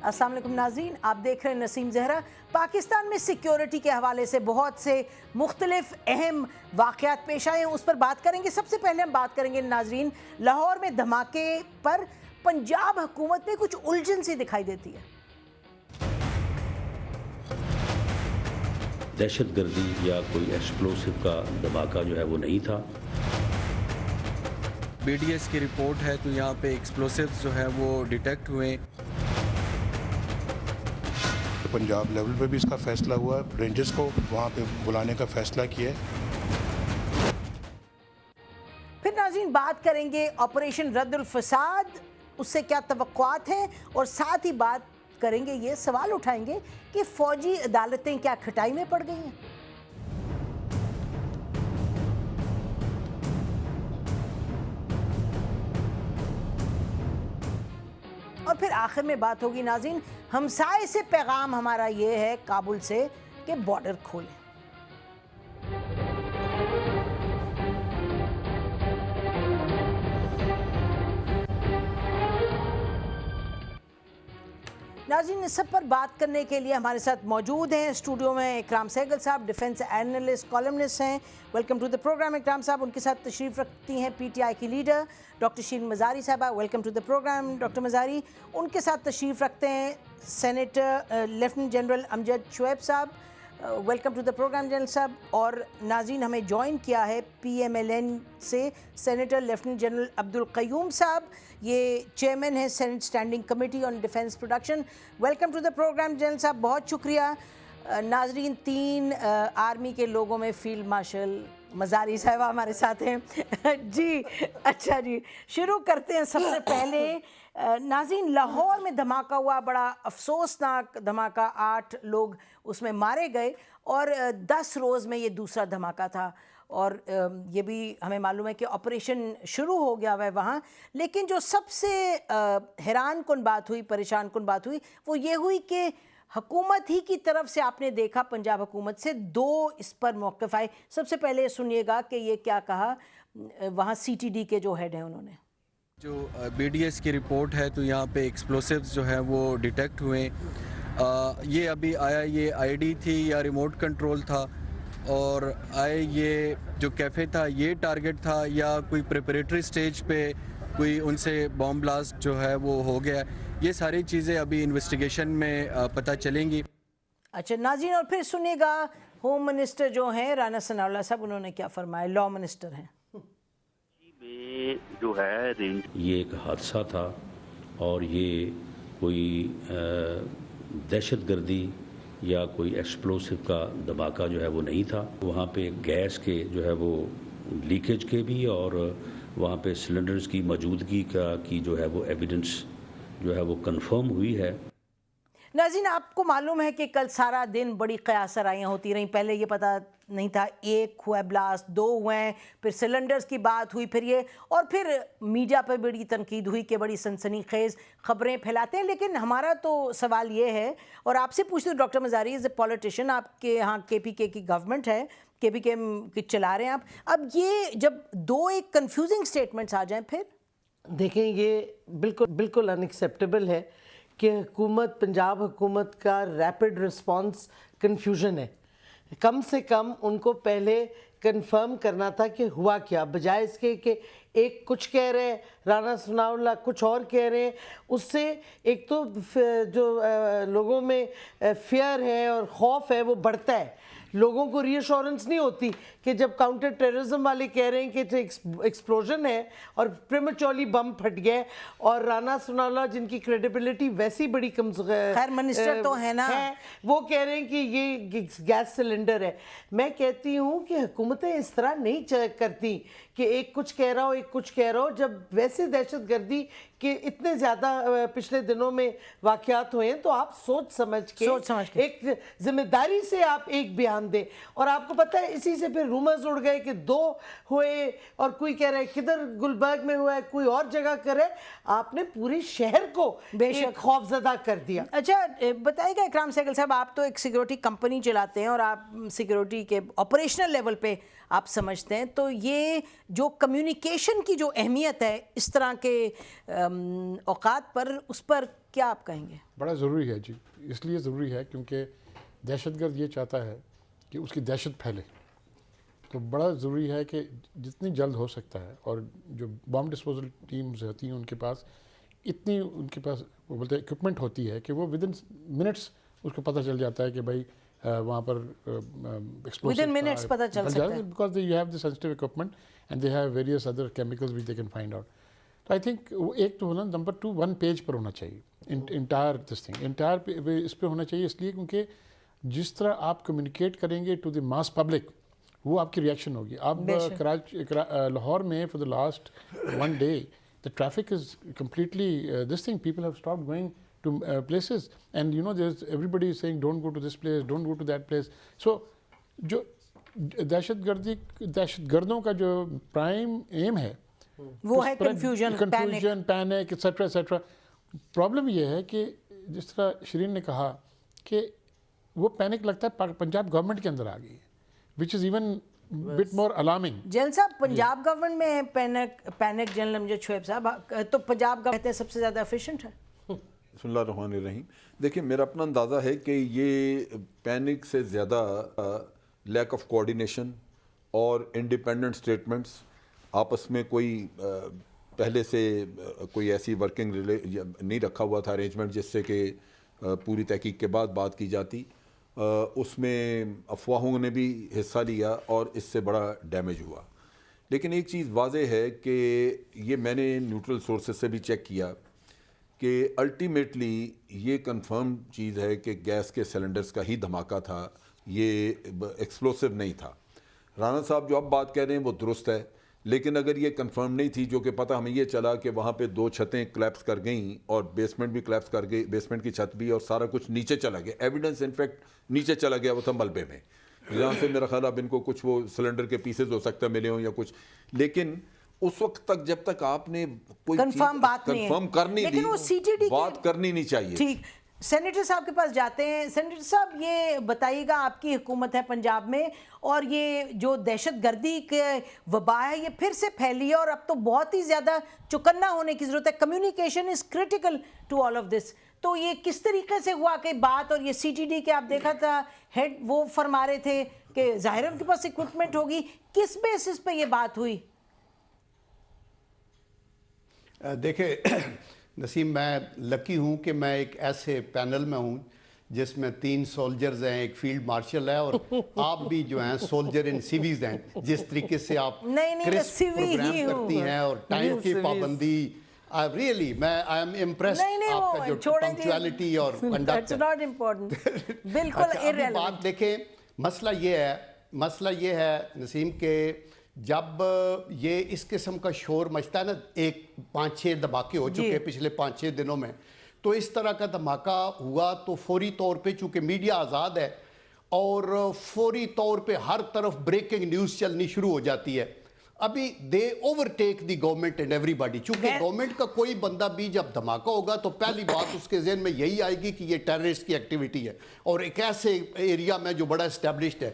السلام علیکم ناظرین، آپ دیکھ رہے ہیں نسیم زہرا۔ پاکستان میں سیکیورٹی کے حوالے سے بہت سے مختلف اہم واقعات پیش آئے ہیں، اس پر بات کریں گے۔ سب سے پہلے ہم بات کریں گے ناظرین، لاہور میں دھماکے پر پنجاب حکومت میں کچھ الجھن سی دکھائی دیتی ہے۔ دہشت گردی یا کوئی ایکسپلوسو کا دھماکہ جو ہے وہ نہیں تھا۔ بی ڈی ایس کی رپورٹ ہے تو یہاں پہ ایکسپلوسیوز جو ہے وہ ڈیٹیکٹ ہوئے۔ پنجاب لیول پہ بھی اس کا فیصلہ ہوا ہے، رینجرز کو وہاں پہ بلانے کا فیصلہ کیا ہے۔ پھر ناظرین بات کریں گے آپریشن رد الفساد، اس سے کیا توقعات ہیں، اور ساتھ ہی بات کریں گے، یہ سوال اٹھائیں گے کہ فوجی عدالتیں کیا کھٹائی میں پڑ گئی ہیں۔ اور پھر آخر میں بات ہوگی ناظرین، ہمسائے سے پیغام ہمارا یہ ہے کابل سے کہ بارڈر کھولیں۔ ناظرین، اس سب پر بات کرنے کے لیے ہمارے ساتھ موجود ہیں اسٹوڈیو میں اکرام سہگل صاحب، ڈیفنس اینالسٹ کالمنسٹ ہیں۔ ویلکم ٹو دا پروگرام اکرام صاحب۔ ان کے ساتھ تشریف رکھتی ہیں پی ٹی آئی کی لیڈر ڈاکٹر شیرین مزاری صاحبہ، welcome to the program doctor Mazari. ان کے ساتھ تشریف رکھتے ہیں senator lieutenant general Amjad Shoaib صاحب، welcome to the program general صاحب۔ اور ناظرین، ہمیں جوائن کیا ہے پی ایم ایل این سے سینیٹر لیفٹیننٹ جنرل عبدالقیوم صاحب، یہ چیئرمین ہیں senate standing committee on defence production. Welcome to the program general صاحب، بہت شکریہ۔ ناظرین، 3 آرمی کے لوگوں میں فیلڈ مارشل مزاری صاحبہ ہمارے ساتھ ہیں۔ جی اچھا جی، شروع کرتے ہیں۔ سب سے پہلے ناظرین، لاہور میں دھماکہ ہوا، بڑا افسوسناک دھماکہ، 8 لوگ اس میں مارے گئے، اور 10 روز میں یہ دوسرا دھماکہ تھا، اور یہ بھی ہمیں معلوم ہے کہ آپریشن شروع ہو گیا ہوا ہے وہاں۔ لیکن جو سب سے حیران کن بات ہوئی، پریشان کن بات ہوئی، وہ یہ ہوئی کہ حکومت ہی کی طرف سے آپ نے دیکھا، پنجاب حکومت سے 2 اس پر موقف آئے۔ سب سے پہلے سنیے گا کہ یہ کیا کہا وہاں سی ٹی ڈی کے جو ہیڈ ہیں انہوں نے۔ جو بی ڈی ایس کی رپورٹ ہے تو یہاں پہ ایکسپلوسیوز جو ہے وہ ڈیٹیکٹ ہوئے۔ یہ ابھی آیا، یہ آئی ڈی تھی یا ریموٹ کنٹرول تھا، اور آئے یہ جو کیفے تھا یہ ٹارگٹ تھا یا کوئی پریپریٹری سٹیج پہ کوئی ان سے بام بلاسٹ جو ہے وہ ہو گیا، یہ ساری چیزیں ابھی انویسٹیگیشن میں پتہ چلیں گی۔ اچھا ناظرین، اور پھر سنیے گا ہوم منسٹر جو ہیں رانا ثناء اللہ صاحب، انہوں نے کیا فرمایا، لاء منسٹر ہیں۔ جو ہے یہ ایک حادثہ تھا، اور یہ کوئی دہشت گردی یا کوئی ایکسپلوسو کا دھماکہ جو ہے وہ نہیں تھا۔ وہاں پہ گیس کے جو ہے وہ لیکیج کے بھی، اور وہاں پہ سلنڈرز کی موجودگی کی جو ہے وہ ایویڈنس جو ہے وہ کنفرم ہوئی ہے۔ ناظرین، آپ کو معلوم ہے کہ کل سارا دن بڑی قیاس آرائیاں ہوتی رہیں۔ پہلے یہ پتہ نہیں تھا، 1 ہوا بلاسٹ، 2 ہوئے ہیں، پھر سلنڈرز کی بات ہوئی، پھر یہ، اور پھر میڈیا پہ بڑی تنقید ہوئی کہ بڑی سنسنی خیز خبریں پھیلاتے ہیں۔ لیکن ہمارا تو سوال یہ ہے، اور آپ سے پوچھتے ہیں doctor Mazari, as a politician, آپ کے یہاں کے پی کے کی گورنمنٹ ہے، کے پی کے چلا رہے ہیں آپ، اب یہ جب 2 ایک کنفیوزنگ سٹیٹمنٹس آ جائیں، پھر دیکھیں یہ بالکل ان ایکسیپٹیبل ہے کہ حکومت، پنجاب حکومت کا ریپڈ رسپانس کنفیوژن ہے۔ کم سے کم ان کو پہلے کنفرم کرنا تھا کہ ہوا کیا، بجائے اس کے کہ ایک کچھ کہہ رہے ہیں، رانا ثناء اللہ کچھ اور کہہ رہے ہیں۔ اس سے ایک تو جو لوگوں میں فیئر ہے اور خوف ہے وہ بڑھتا ہے، لوگوں کو ری ایشورنس نہیں ہوتی کہ جب کاؤنٹر ٹیررزم والے کہہ رہے ہیں کہ ایکسپلوژن ہے اور پریمیچورلی بم پھٹ گئے، اور رانا ثناء اللہ جن کی کریڈیبلٹی ویسی بڑی خیر منسٹر تو ہے نا، وہ کہہ رہے ہیں کہ یہ گیس سلنڈر ہے۔ میں کہتی ہوں کہ حکومتیں اس طرح نہیں کرتی کہ ایک کچھ کہہ رہا ہو ایک کچھ کہہ رہا ہو، جب ویسے دہشت گردی کے اتنے زیادہ پچھلے دنوں میں واقعات ہوئے ہیں تو آپ سوچ سمجھ کے ایک ذمہ داری سے آپ ایک بیان دیں۔ اور آپ کو پتہ ہے اسی سے پھر رومرز اڑ گئے کہ 2 ہوئے، اور کوئی کہہ رہا ہے کدھر گلبرگ میں ہوا ہے، کوئی اور جگہ کرے۔ آپ نے پوری شہر کو ایک خوف زدہ کر دیا۔ اچھا بتائیے گا اکرام سہگل صاحب، آپ تو ایک سیکیورٹی کمپنی چلاتے ہیں، اور آپ سیکیورٹی کے آپریشنل لیول پہ آپ سمجھتے ہیں. تو یہ جو کمیونیکیشن کی جو اہمیت ہے اس طرح کے اوقات پر, اس پر کیا آپ کہیں گے؟ بڑا ضروری ہے جی. اس لیے ضروری ہے کیونکہ دہشت گرد یہ چاہتا ہے کہ اس کی دہشت پھیلے. تو بڑا ضروری ہے کہ جتنی جلد ہو سکتا ہے, اور جو بام ڈسپوزل ٹیمز ہوتی ہیں ان کے پاس اتنی ان کے پاس وہ بولتے ہیں اکوپمنٹ ہوتی ہے کہ وہ ود ان منٹس اس کو پتہ چل جاتا ہے کہ بھائی وہاں پر ود ان منٹس پتہ چل سکتا ہے, because you have the sensitive equipment and they have various other chemicals which they can find out. تو آئی تھنک ایک تو ہونا, نمبر 2 1 پیج پر ہونا چاہیے انٹائر دس تھنگ, انٹائر اس پہ ہونا چاہیے. اس لیے کیونکہ جس طرح آپ کمیونیکیٹ کریں گے ٹو دی ماس پبلک وہ آپ کی ریئیکشن ہوگی. آپ لاہور میں for the last 1 day the traffic is completely this thing, people have stopped going to places, and you know there's everybody is saying don't go to this place, don't go to that place. So جو دہشت گردوں کا جو prime M ہے وہ ہے confusion, panic etcetera etcetera. Problem یہ ہے کہ جس طرح شرین نے کہا کہ وہ پینک لگتا ہے پنجاب گورنمنٹ کے اندر آ گئی ہے, which is even bit more alarming. General صاحب پنجاب گورنمنٹ میں پینک جنرل امجد شعیب صاحب, تو پنجاب گورنمنٹ سب سے زیادہ ایفیشینٹ ہے. بسم اللہ الرحمن الرحیم. دیکھیں میرا اپنا اندازہ ہے کہ یہ پینک سے زیادہ لیک آف کوآرڈینیشن اور انڈیپینڈنٹ سٹیٹمنٹس, آپس میں کوئی پہلے سے کوئی ایسی ورکنگ نہیں رکھا ہوا تھا ارینجمنٹ جس سے کہ پوری تحقیق کے بعد بات کی جاتی. اس میں افواہوں نے بھی حصہ لیا اور اس سے بڑا ڈیمیج ہوا. لیکن ایک چیز واضح ہے کہ یہ میں نے نیوٹرل سورسز سے بھی چیک کیا کہ الٹیمیٹلی یہ کنفرم چیز ہے کہ گیس کے سلنڈرز کا ہی دھماکہ تھا, یہ ایکسپلوسیو نہیں تھا. رانا صاحب جو اب بات کہہ رہے ہیں وہ درست ہے, لیکن اگر یہ کنفرم نہیں تھی, جو کہ پتہ ہمیں یہ چلا کہ وہاں پہ 2 چھتیں کلیپس کر گئیں اور بیسمنٹ بھی کلیپس کر گئی, بیسمنٹ کی چھت بھی, اور سارا کچھ نیچے چلا گیا. ایویڈنس انفیکٹ نیچے چلا گیا, وہ تھا ملبے میں, جہاں سے میرا خیال اب ان کو کچھ وہ سلنڈر کے پیسز ہو سکتا ہے ملے ہوں یا کچھ. لیکن اس وقت تک جب تک آپ نے کوئی کنفرم کرنی دی, بات کرنی نہیں چاہیے. ٹھیک, سینیٹر صاحب کے پاس جاتے ہیں. سینیٹر صاحب یہ بتائیے گا, آپ کی حکومت ہے پنجاب میں, اور یہ جو دہشت گردی کے وبا ہے یہ پھر سے پھیلی ہے, اور اب تو بہت ہی زیادہ چوکنا ہونے کی ضرورت ہے. Communication is critical to all of this. تو یہ کس طریقے سے ہوا کہ بات, اور یہ سی ٹی ڈی کے آپ دیکھا تھا ہیڈ وہ فرما رہے تھے کہ ظاہر ان کے پاس اکوپمنٹ ہوگی, کس بیسس پہ یہ بات ہوئی؟ دیکھیں نسیم, میں لکی ہوں کہ میں ایک ایسے پینل میں ہوں جس میں 3 سولجرز ہیں, ایک فیلڈ مارشل ہے, اور آپ بھی جو ہیں سولجر ان سیویز ہیں. جس طریقے سے آپ کرسپ پروگرام کرتی ہیں اور ٹائم کی پابندی, ریئلی میں آئی ایم امپریسڈ آپ کا جو پنکچویلٹی اور کنڈکٹ ہے. بالکل بات دیکھیں, مسئلہ یہ ہے نسیم کہ جب یہ اس قسم کا شور مچتا ہے نا, 5-6 دھماکے ہو چکے پچھلے 5-6 دنوں میں, تو اس طرح کا دھماکہ ہوا تو فوری طور پہ چونکہ میڈیا آزاد ہے اور فوری طور پہ ہر طرف بریکنگ نیوز چلنی شروع ہو جاتی ہے. ابھی they overtake the government and everybody. چونکہ گورنمنٹ کا کوئی بندہ بھی جب دھماکہ ہوگا تو پہلی بات اس کے ذہن میں یہی آئے گی کہ یہ ٹیررسٹ کی ایکٹیویٹی ہے, اور ایک ایسے ایریا میں جو بڑا اسٹیبلشڈ ہے.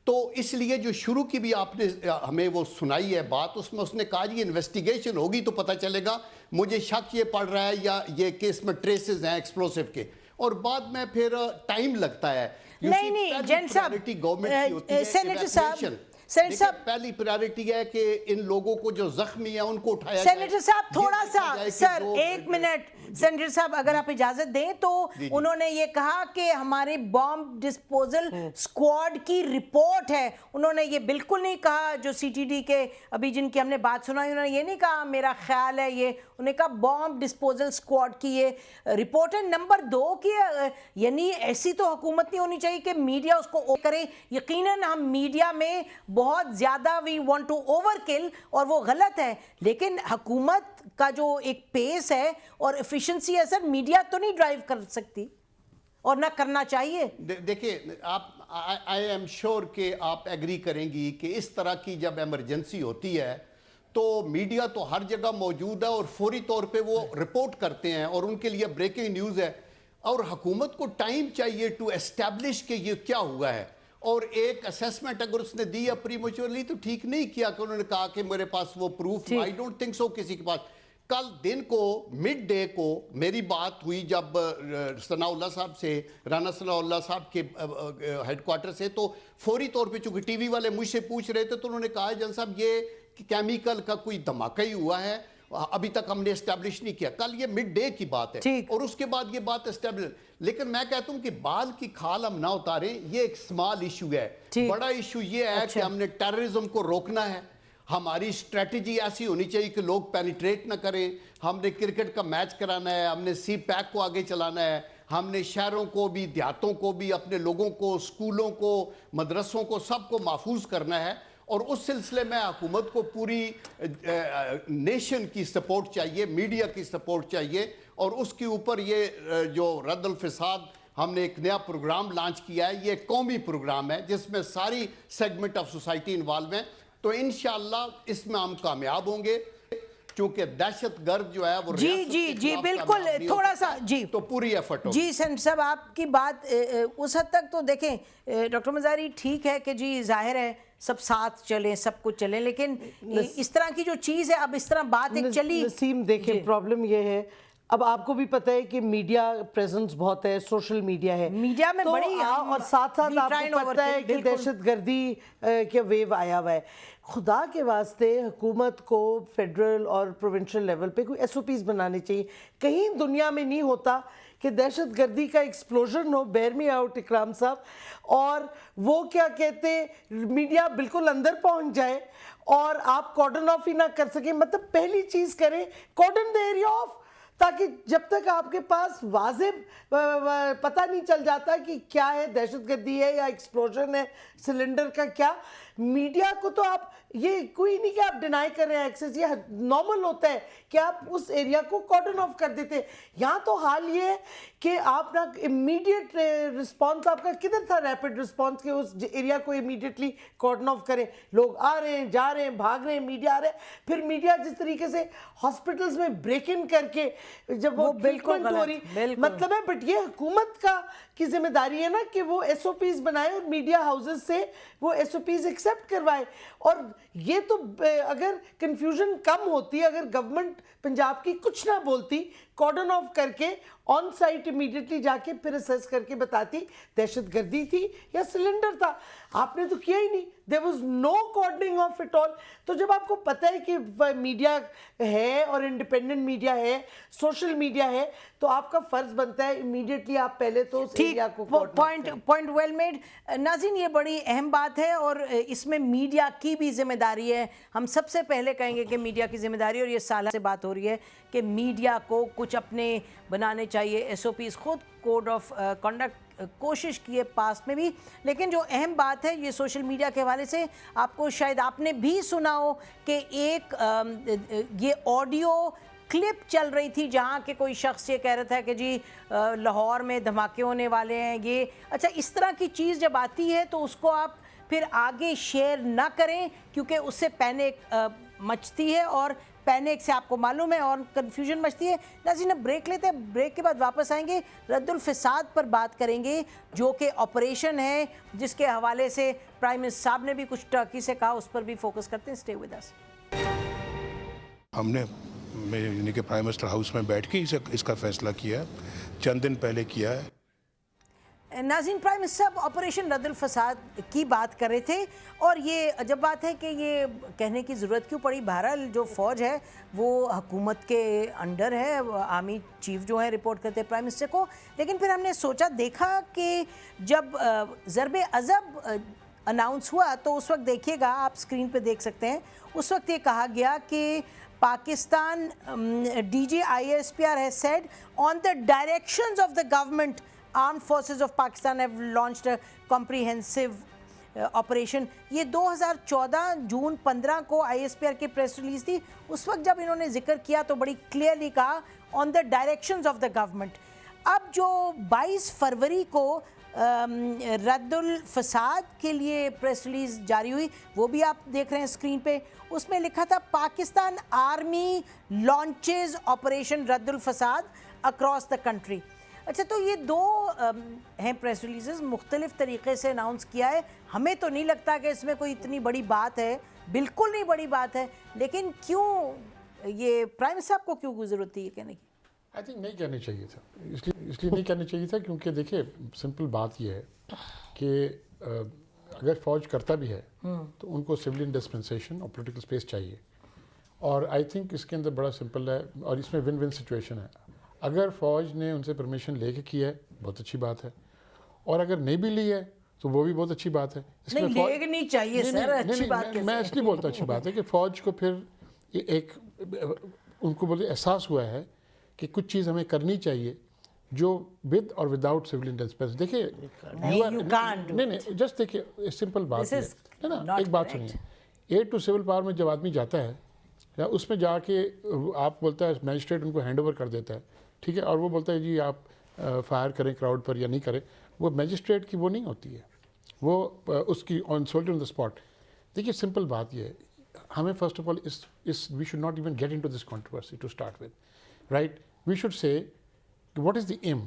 تو اس لیے جو شروع کی بھی آپ نے ہمیں وہ سنائی ہے بات, اس میں اس نے کہا یہ انویسٹیگیشن ہوگی تو پتہ چلے گا. مجھے شک یہ پڑ رہا ہے یا یہ کیس میں ٹریسز ہیں ایکسپلوسیو کے, اور بعد میں پھر ٹائم لگتا ہے. نہیں جن صاحب, سینیٹر صاحب پہلی پرائیورٹی ہے کہ ان لوگوں کو جو زخمی ہیں ان کو اٹھایا جائے. سینیٹر صاحب تھوڑا سا, سر 1 منٹ, سینیٹر صاحب اگر آپ اجازت دیں تو انہوں نے یہ کہا کہ ہماری بام ڈسپوزل سکواڈ کی رپورٹ ہے. انہوں نے یہ بالکل نہیں کہا جو سی ٹی ڈی کے ابھی جن کی ہم نے بات سنائی, انہوں نے یہ نہیں کہا میرا خیال ہے, یہ انہوں نے کہا بام ڈسپوزل سکواڈ کی یہ رپورٹ ہے. نمبر 2 کی یعنی ایسی تو حکومت نہیں ہونی چاہیے کہ میڈیا اس کو کرے. یقیناً ہم میڈیا میں بہت زیادہ وی وانٹ ٹو اوور کل, اور وہ غلط ہے, لیکن حکومت کا جو ایک پیس ہے اور ایفیشنسی ہے سر, میڈیا تو نہیں ڈرائیو کر سکتی اور نہ کرنا چاہیے. دیکھیں آپ, آئی ایم شور کہ آپ ایگری کریں گی کہ اس طرح کی جب ایمرجنسی ہوتی ہے تو میڈیا تو ہر جگہ موجود ہے اور فوری طور پہ وہ رپورٹ کرتے ہیں, اور ان کے لیے بریکنگ نیوز ہے, اور حکومت کو ٹائم چاہیے ٹو اسٹیبلش کہ یہ کیا ہوا ہے. اور ایک اسیسمنٹ اگر اس نے دی پریمیچورلی تو ٹھیک نہیں کیا کہ انہوں نے کہا کہ میرے پاس وہ proof, I don't think so کسی کے پاس. کل دن کو مڈ ڈے کو میری بات ہوئی جب ثناء اللہ صاحب سے، رانا ثناء اللہ صاحب کے ہیڈ کوارٹر سے، تو فوری طور پہ چونکہ ٹی وی والے مجھ سے پوچھ رہے تھے تو انہوں نے کہا جان صاحب یہ کیمیکل کا کوئی دھماکہ ہی ہوا ہے، ابھی تک ہم نے اسٹیبلش نہیں کیا. کل یہ مڈ ڈے کی بات ہے اور اس کے بعد یہ بات اسٹیبلش. لیکن میں کہتا ہوں کہ بال کی کھال ہم نہ اتاریں، یہ ایک سمال ایشو ہے. بڑا ایشو یہ ہے کہ ہم نے ٹیررزم کو روکنا ہے. ہماری اسٹریٹجی ایسی ہونی چاہیے کہ لوگ پینیٹریٹ نہ کریں. ہم نے کرکٹ کا میچ کرانا ہے، ہم نے سی پیک کو آگے چلانا ہے، ہم نے شہروں کو بھی، دیہاتوں کو بھی، اپنے لوگوں کو، سکولوں کو، مدرسوں کو، سب کو محفوظ کرنا ہے. اور اس سلسلے میں حکومت کو پوری نیشن کی سپورٹ چاہیے، میڈیا کی سپورٹ چاہیے. اور اس کے اوپر یہ جو رد الفساد ہم نے ایک نیا پروگرام لانچ کیا ہے، یہ قومی پروگرام ہے جس میں ساری سیگمنٹ آف سوسائٹی انوالو ہیں. تو انشاءاللہ اس میں ہم کامیاب ہوں گے، چونکہ دہشت گرد جو ہے وہ جی بالکل تھوڑا سا تو پوری ایفرٹ ہوگی. جی سینٹر صاحب آپ کی بات اس حد تک تو دیکھیں ڈاکٹر مزاری ٹھیک ہے کہ جی ظاہر ہے سب ساتھ چلیں، سب کچھ چلیں، لیکن اس طرح کی جو چیز ہے اب اس طرح بات ایک چلی. نسیم دیکھیں پرابلم یہ ہے، اب آپ کو بھی پتہ ہے کہ میڈیا پریزنس بہت ہے، سوشل میڈیا ہے، میڈیا میں بڑی، اور ساتھ ساتھ آپ کو پتہ ہے کہ دہشت گردی کے ویو آیا ہوا ہے. خدا کے واسطے حکومت کو فیڈرل اور پروونشل لیول پہ کوئی ایس او پیز بنانے چاہیے. کہیں دنیا میں نہیں ہوتا کہ دہشت گردی کا ایکسپلوژن ہو، بیئر می آؤٹ اکرام صاحب، اور وہ کیا کہتے میڈیا بالکل اندر پہنچ جائے اور آپ کارڈن آف ہی نہ کر سکیں. مطلب پہلی چیز کریں کارڈن دا ایریا آف، تاکہ جب تک آپ کے پاس واضح پتہ نہیں چل جاتا کہ کیا ہے، دہشت گردی ہے یا ایکسپلوژن ہے سلنڈر کا کیا. میڈیا کو تو آپ یہ کوئی نہیں کہ آپ ڈینائی کر رہے ہیں ایکسیس، یہ نارمل ہوتا ہے کہ آپ اس ایریا کو کارڈن آف کر دیتے. یہاں تو حال یہ ہے کہ آپ نا امیڈیٹ رسپانس آپ کا کدھر تھا، ریپڈ رسپانس کے اس ایریا کو امیڈیٹلی کارڈن آف کریں. لوگ آ رہے ہیں، جا رہے ہیں، بھاگ رہے ہیں، میڈیا آ رہے ہیں. پھر میڈیا جس طریقے سے ہاسپٹلز میں بریک ان کر کے جب وہ ٹریٹمنٹ ہو رہی، مطلب ہے بٹ یہ حکومت کا کی ذمہ داری ہے نا کہ وہ ایس او پیز بنائے اور میڈیا ہاؤسز سے وہ ایس او پیز ایکسیپٹ کروائے. اور یہ تو اگر کنفیوژن کم ہوتی، اگر گورنمنٹ پنجاب کی کچھ نہ بولتی، کارڈن آف کر کے آن سائٹ امیڈیٹلی جا کے پھر اسیس کر کے بتاتی دہشت گردی تھی یا سلنڈر تھا. آپ نے تو کیا ہی نہیں، there was no cordoning off at all. تو جب آپ کو پتہ ہے کہ میڈیا ہے اور انڈیپینڈنٹ میڈیا ہے، سوشل میڈیا ہے، تو آپ کا فرض بنتا ہے امیڈیٹلی آپ پہلے تو اس ایریا کو پوائنٹ ویل میڈ. ناظرین یہ بڑی اہم بات ہے اور اس میں میڈیا کی بھی ذمہ داری ہے. ہم سب سے پہلے کہیں گے کہ میڈیا کی ذمہ داری، اور یہ سالہ سے بات ہو رہی ہے کہ میڈیا کو کچھ اپنے بنانے چاہیے ایس او پیز، خود کوڈ آف کنڈکٹ کوشش کیے پاسٹ میں بھی. لیکن جو اہم بات ہے یہ سوشل میڈیا کے حوالے سے، آپ کو شاید آپ نے بھی سنا ہو کہ ایک یہ آڈیو کلپ چل رہی تھی جہاں کہ کوئی شخص یہ کہہ رہا تھا کہ جی لاہور میں دھماکے ہونے والے ہیں. یہ اچھا اس طرح کی چیز جب آتی ہے تو اس کو آپ پھر آگے شیئر نہ کریں کیونکہ اس سے پینک مچتی ہے اور پینک سے آپ کو معلوم ہے اور کنفیوژن مچتی ہے. ناظرین اب بریک لیتے ہیں، بریک کے بعد واپس آئیں گے، رد الفساد پر بات کریں گے جو کہ آپریشن ہے جس کے حوالے سے پرائم منسٹر صاحب نے بھی کچھ ٹرکی سے کہا، اس پر بھی فوکس کرتے ہیں. Stay with us. ہم نے یعنی کہ پرائم منسٹر ہاؤس میں بیٹھ کے اس کا فیصلہ کیا ہے، چند دن پہلے کیا ہے. ناظرین پرائم منسٹر صاحب آپریشن رد الفساد کی بات کر رہے تھے اور یہ عجب بات ہے کہ یہ کہنے کی ضرورت کیوں پڑی. بہرحال جو فوج ہے وہ حکومت کے انڈر ہے، آرمی چیف جو ہے رپورٹ کرتے ہیں پرائم منسٹر کو. لیکن پھر ہم نے سوچا دیکھا کہ جب ضرب عضب اناؤنس ہوا تو اس وقت دیکھیے گا، آپ اسکرین پہ دیکھ سکتے ہیں، اس وقت یہ کہا گیا کہ Pakistan D G I S P R has said on the directions of the government Armed Forces of Pakistan have launched a comprehensive operation. یہ 2014 جون 15 کو آئی ایس پی آر کی پریس ریلیز تھی. اس وقت جب انہوں نے ذکر کیا تو بڑی کلیئرلی کہا on the directions of the government. اب جو 22 فروری کو رد الفساد کے لیے پریس ریلیز جاری ہوئی وہ بھی آپ دیکھ رہے ہیں اسکرین پہ. اس میں لکھا تھا پاکستان آرمی لانچز آپریشن رد الفساد اکراس دا کنٹری. اچھا تو یہ دو ہیں پریس ریلیزز مختلف طریقے سے اناؤنس کیا ہے, ہمیں تو نہیں لگتا کہ اس میں کوئی اتنی بڑی بات ہے, بالکل نہیں بڑی بات ہے, لیکن کیوں یہ پرائم منسٹر صاحب کو کیوں ضرورت تھی یہ کہنے کی؟ آئی تھنک نہیں کہنا چاہیے تھا, اس لیے نہیں کہنا چاہیے تھا کیونکہ دیکھیے سمپل بات یہ ہے کہ اگر فوج کرتا بھی ہے تو ان کو سولین ڈسپنسیشن اور پولیٹیکل اسپیس چاہیے, اور آئی تھنک اس کے اندر بڑا سمپل ہے اور اس میں ون ون سچویشن ہے. اگر فوج نے ان سے پرمیشن لے کے کیا ہے بہت اچھی بات ہے, اور اگر نہیں بھی لی ہے تو وہ بھی بہت اچھی بات ہے. نہیں چاہیے سر, اچھی بات میں اس لیے بولتا اچھی بات ہے کہ فوج کو پھر ایک ان کو بولتے احساس ہوا ہے کہ کچھ چیز ہمیں کرنی چاہیے جو ود اور وداؤٹ سولین ڈسپنس. دیکھیے نہیں جسٹ دیکھیے سمپل بات ہے نا, ایک بات سنیے, ایڈ ٹو سول پاور میں جب آدمی جاتا ہے یا اس میں جا کے آپ بولتا ہے میجسٹریٹ ان کو ہینڈ اوور کر دیتا ہے, ٹھیک ہے, اور وہ بولتا ہے جی آپ فائر کریں کراؤڈ پر یا نہیں کریں, وہ میجسٹریٹ کی وہ نہیں ہوتی ہے, وہ اس کی آن سولٹر آن دا اسپاٹ. دیکھیے سمپل بات یہ ہے, ہمیں first of all we should not even get into this controversy to start with, right. We should say what is the aim.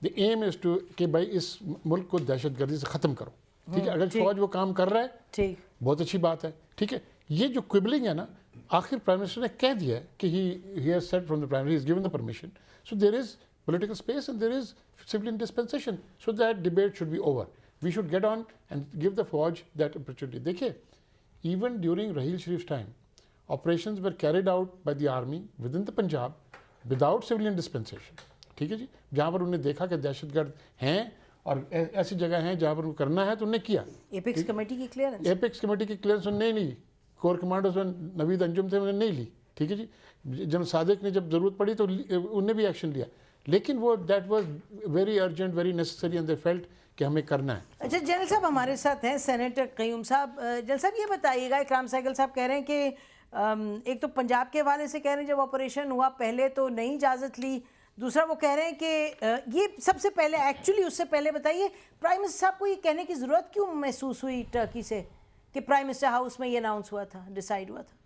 The aim is to کہ بھائی اس ملک کو دہشت گردی سے ختم کرو, ٹھیک ہے. اگر فوج وہ کام کر رہا ہے بہت اچھی بات ہے, ٹھیک ہے. یہ جو کوئبلنگ ہے نا, آخر پرائم منسٹر نے کہہ دیا ہے کہ he has said from the prime minister, he is given the permission, so there is political space and there is civilian dispensation, so that debate should be over. We should get on and give the Fauj that opportunity. دیکھیں even during Raheel Sharif's time operations were carried out by the army within the Punjab without civilian dispensation, ٹھیک ہے جی. جہاں پر انہوں نے دیکھا کہ دہشت گرد ہیں اور ایسی جگہ ہیں جہاں پر ان کو کرنا ہے تو انہوں نے کیا. ایپیکس کمیٹی کی کلیئرنس, ایپیکس کمیٹی کی کلیئرنس انہوں نے نہیں لی, کور کمانڈرز میں نوید انجم تھے انہوں نے نہیں لی, ٹھیک ہے جی. جنرل صادق نے جب ضرورت پڑی تو انہوں نے بھی ایکشن لیا, لیکن وہ that was very urgent very necessary and they felt کہ ہمیں کرنا ہے. اچھا جنرل صاحب ہمارے ساتھ ہیں سینیٹر قیوم صاحب. جنرل صاحب یہ بتائیے گا, اکرام سہگل صاحب کہہ رہے ہیں کہ ایک تو پنجاب کے حوالے سے کہہ رہے ہیں جب آپریشن ہوا پہلے تو نہیں اجازت لی, دوسرا وہ کہہ رہے ہیں کہ یہ سب سے پہلے ایکچولی اس سے پہلے بتائیے پرائم منسٹر صاحب کو یہ کہنے کی ضرورت کیوں محسوس ہوئی ٹرکی سے کہ پرائم منسٹر ہاؤس میں یہ اناؤنس ہوا تھا, ڈیسائیڈ ہوا تھا؟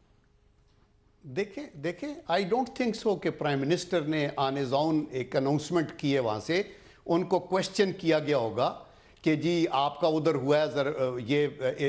دیکھیں آئی ڈونٹ تھنک سو کہ پرائم منسٹر نے آن ہز اون ایک اناؤنسمنٹ کی ہے, وہاں سے ان کو کویسچن کیا گیا ہوگا کہ جی آپ کا ادھر ہوا ہے, یہ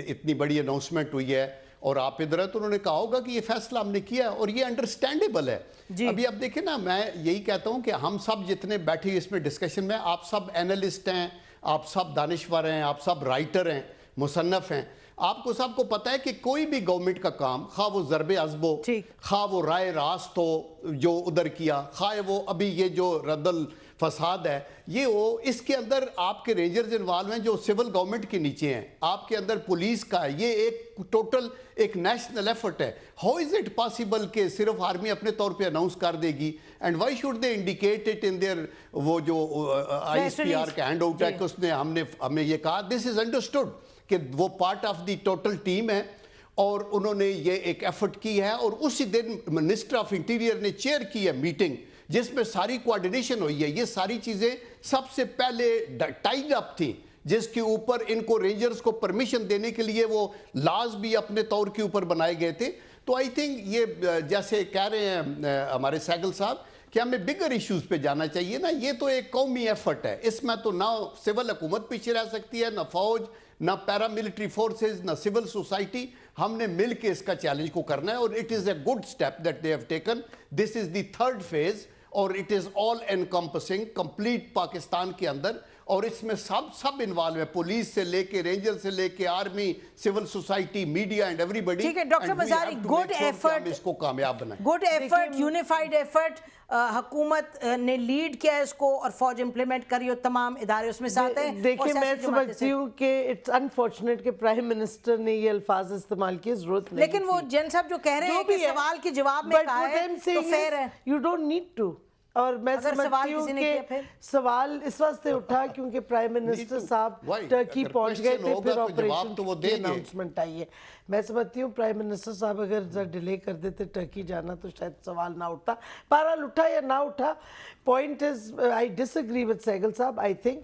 اتنی بڑی اناؤنسمنٹ ہوئی ہے اور آپ ادھر ہے, تو انہوں نے کہا ہوگا کہ یہ فیصلہ ہم نے کیا ہے اور یہ انڈرسٹینڈیبل ہے. ابھی اب دیکھیں نا, میں یہی کہتا ہوں کہ ہم سب جتنے بیٹھے اس میں ڈسکشن میں, آپ سب اینالسٹ ہیں, آپ سب دانشور ہیں, آپ سب رائٹر ہیں, مصنف ہیں, آپ کو سب کو پتہ ہے کہ کوئی بھی گورنمنٹ کا کام, خواہ وہ ضرب عضب ہو, خواہ وہ رائے راست ہو جو ادھر کیا, خواہ وہ ابھی یہ جو رد الفساد ہے یہ ہو, اس کے اندر آپ کے رینجرز انوالو ہیں جو سول گورنمنٹ کے نیچے ہیں, آپ کے اندر پولیس کا ہے, یہ ایک ٹوٹل ایک نیشنل ایفرٹ ہے. ہاؤ از اٹ پاسبل کہ صرف آرمی اپنے طور پہ اناؤنس کر دے گی, and why should they indicate it in there وہ جو آئی ایس پی آر کا ہینڈ آؤٹ ہے کہ اس نے ہمیں یہ کہا دس از انڈرسٹوڈ کہ وہ part of the total team ہے اور انہوں نے یہ ایک ایفرٹ کی ہے. اور اسی دن منسٹر آف انٹیریئر نے چیئر کی ہے میٹنگ جس میں ساری کوارڈینیشن ہوئی ہے. یہ ساری چیزیں سب سے پہلے ٹائڈ اپ تھیں جس کے اوپر ان کو رینجرز کو پرمیشن دینے کے لیے وہ لاز بھی اپنے طور کے اوپر بنائے گئے تھے. تو آئی تھنک یہ جیسے کہہ رہے ہیں ہمارے سہگل صاحب کہ ہمیں بگر ایشوز پہ جانا چاہیے نا, یہ تو ایک قومی ایفرٹ ہے, اس میں تو نہ سول حکومت پیچھے رہ سکتی ہے, نہ فوج, نہ پیراملٹری فورسز, نہ سول سوسائٹی. ہم نے مل کے اس کا چیلنج کو کرنا ہے اور it is a good step that they have taken. This is the third phase اور it is all encompassing complete Pakistan کے اندر, اور اس میں سب انوالو ہے, پولیس سے لے کے رینجر سے لے کے army, civil society, media and everybody. ٹھیک ہے ڈاکٹر مزاری, گڈ ایفرٹ, اس کو کامیاب بنائیں. گڈ ایفرٹ, یونیفائڈ ایفرٹ, حکومت نے لیڈ کیا اس کو اور فوج امپلیمنٹ کری اور تمام ادارے اس میں ساتھ ہیں. دیکھیں میں سمجھتی ہوں کہ اٹس انفارچونیٹ کہ پرائم منسٹر نے یہ الفاظ استعمال کی, ضرورت نہیں, لیکن وہ جن صاحب جو کہہ رہے ہیں کہ سوال کے جواب میں کہا ہے تو فیر ہے, یو ڈونٹ نیڈ ٹو. اور میں سمجھتی ہوں کہ سوال اس واسطے اٹھا کیونکہ پرائم منسٹر صاحب ٹرکی پہنچ گئے تھے, پھر آپریشن کی اناؤنسمنٹ آئی ہے. میں سمجھتی ہوں پرائم منسٹر صاحب اگر ڈیلے کر دیتے ٹرکی جانا تو شاید سوال نہ اٹھتا. بہرحال اٹھا یا نہ اٹھا, point is, I disagree with Sehgal Saab. I think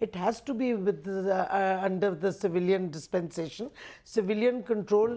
it has to be with under the civilian dispensation. Civilian control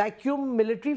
vacuum military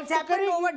it's happened over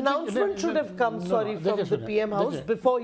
Announcement should have come, sorry, from the PM house before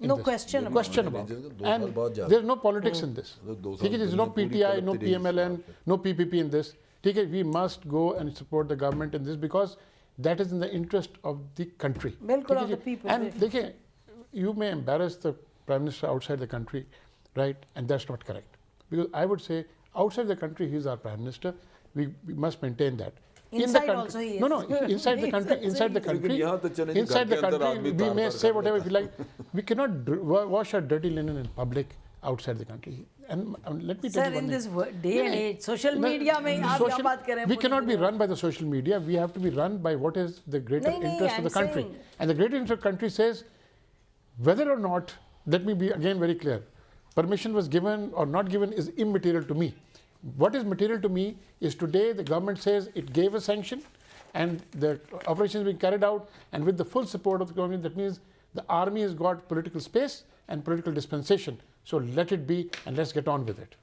No question about it. And there is no politics in this. There is no PTI, no PMLN, no PPP in this. We must go and support the government in this because that is in the interest of the country. Of the people. And you may embarrass the Prime Minister outside the country, right? And that's not correct. Because I would say outside the country, he is our Prime Minister. We must maintain that. Inside also he is. No, inside the country, we may say whatever we like. We cannot wash our dirty linen in public outside the country. And let me tell you Sir, one in thing. this day and age, social media mein aap kya baat kar rahe hain? We cannot be run by the social media. We have to be run by what is the greater interest of the country. And the greater interest of the country says whether or not, let me be again very clear, permission was given or not given is immaterial to me. What is material to me is today the government says it gave a sanction and the operation is being carried out, and with the full support of the government, that means the army has got political space and political dispensation. So let it be and let's get on with it.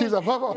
She's above all.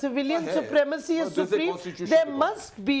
civilian supremacy is supreme, there must be